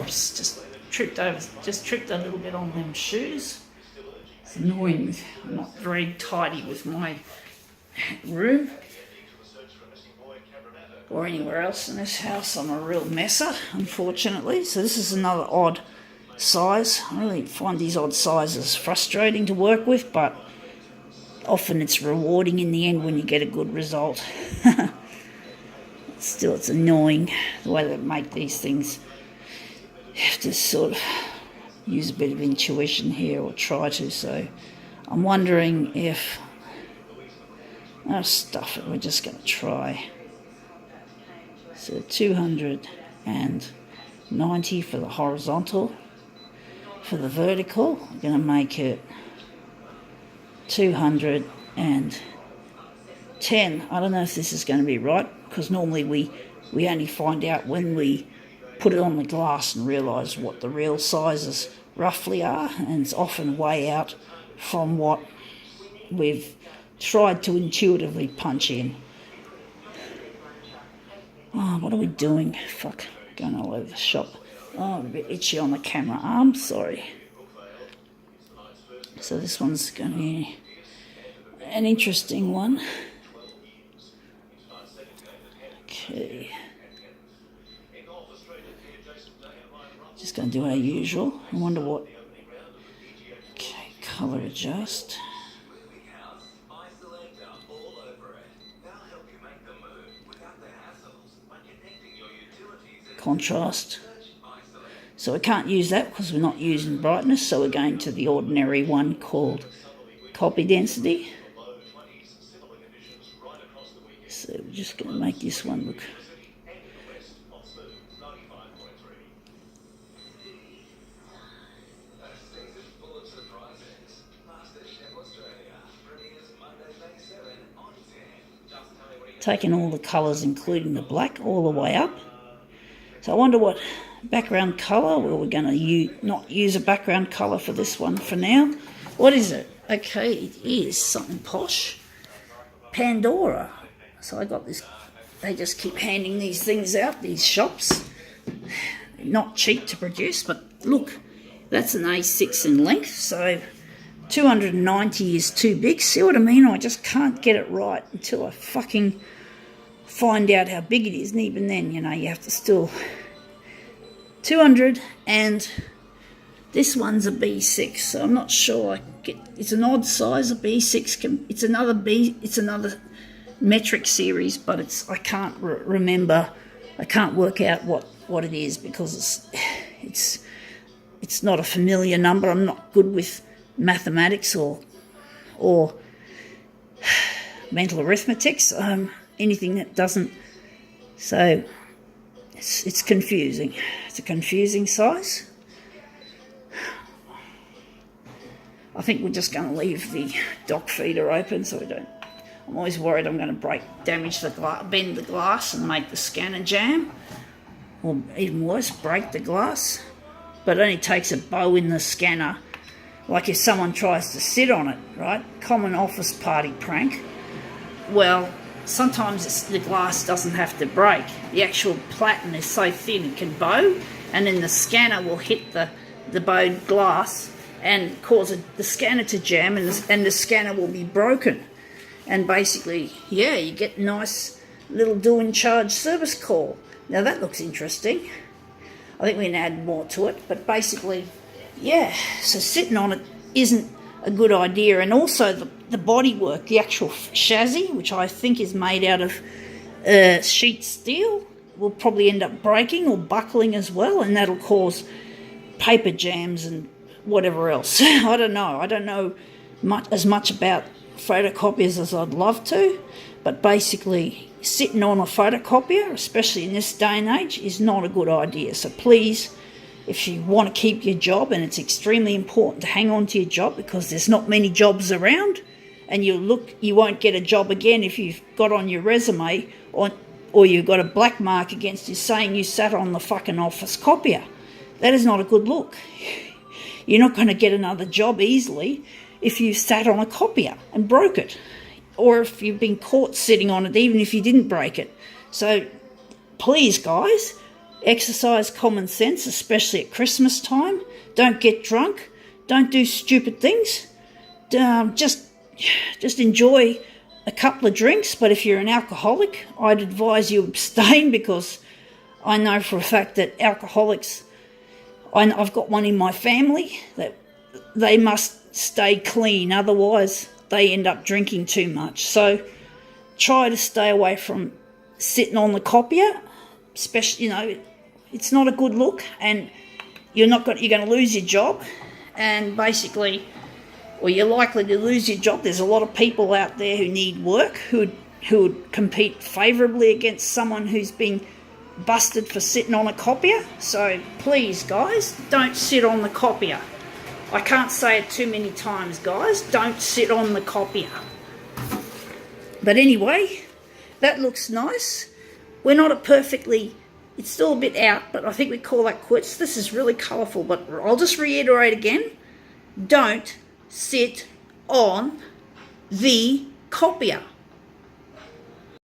Oops, just tripped a little bit on them shoes. It's annoying. I'm not very tidy with my room or anywhere else in this house. I'm a real messer, unfortunately. So this is another odd size. I really find these odd sizes frustrating to work with, but often it's rewarding in the end when you get a good result. Still, it's annoying the way they make these things. You have to sort of use a bit of intuition here, or try to. So I'm wondering if stuff it. We're just going to try. So 290 for the horizontal. For the vertical, I'm going to make it 210. I don't know if this is going to be right, because normally we only find out when we put it on the glass and realise what the real sizes roughly are, and it's often way out from what we've tried to intuitively punch in. Oh, what are we doing? Fuck, going all over the shop. Oh, I'm a bit itchy on the camera arm, sorry. So this one's going to be an interesting one. Okay. Just going to do our usual. I wonder what... Okay, colour adjust. Contrast. So we can't use that because we're not using brightness, so we're going to the ordinary one called copy density. So we're just going to make this one look... Taking all the colours, including the black, all the way up. So I wonder what background colour. Well, we're going to not use a background colour for this one for now. What is it? Okay, it is something posh. Pandora. So I got this. They just keep handing these things out, these shops. Not cheap to produce, but look, that's an A6 in length, so 290 is too big. See what I mean? I just can't get it right until I fucking find out how big it is, and even then, you know, you have to still... 200, and this one's a B6, so I'm not sure I get... It's an odd size. A B6 it's another metric series, but I can't remember. I can't work out what it is, because it's not a familiar number. I'm not good with mathematics or mental arithmetics. Anything that doesn't... So it's confusing. It's a confusing size. I think we're just going to leave the dock feeder open so we don't... I'm always worried I'm going to damage the glass, bend the glass and make the scanner jam, or even worse, break the glass. But it only takes a bow in the scanner, like if someone tries to sit on it, right? Common office party prank. Well, sometimes the glass doesn't have to break. The actual platen is so thin it can bow, and then the scanner will hit the bowed glass and cause the scanner to jam, and the scanner will be broken. And basically, yeah, you get a nice little do-in-charge service call. Now that looks interesting. I think we can add more to it, but basically, yeah, so sitting on it isn't a good idea. And also the bodywork, the actual chassis, which I think is made out of sheet steel, will probably end up breaking or buckling as well, and that'll cause paper jams and whatever else. I don't know as much about photocopiers as I'd love to, but basically sitting on a photocopier, especially in this day and age, is not a good idea. So please, if you want to keep your job, and it's extremely important to hang on to your job because there's not many jobs around, and you won't get a job again if you've got on your resume or you've got a black mark against you saying you sat on the fucking office copier. That is not a good look. You're not going to get another job easily if you sat on a copier and broke it, or if you've been caught sitting on it, even if you didn't break it. So please, guys, Exercise common sense, especially at Christmas time. Don't get drunk. Don't do stupid things. Just enjoy a couple of drinks, but if you're an alcoholic, I'd advise you abstain, because I know for a fact that alcoholics, I've got one in my family, that they must stay clean, otherwise they end up drinking too much. So try to stay away from sitting on the copier, especially, it's not a good look, and you're going to lose your job, and basically, or you're likely to lose your job. There's a lot of people out there who need work, who would compete favourably against someone who's been busted for sitting on a copier. So please, guys, don't sit on the copier. I can't say it too many times, guys. Don't sit on the copier. But anyway, that looks nice. We're not it's still a bit out, but I think we call that quits. This is really colourful, but I'll just reiterate again. Don't sit on the copier.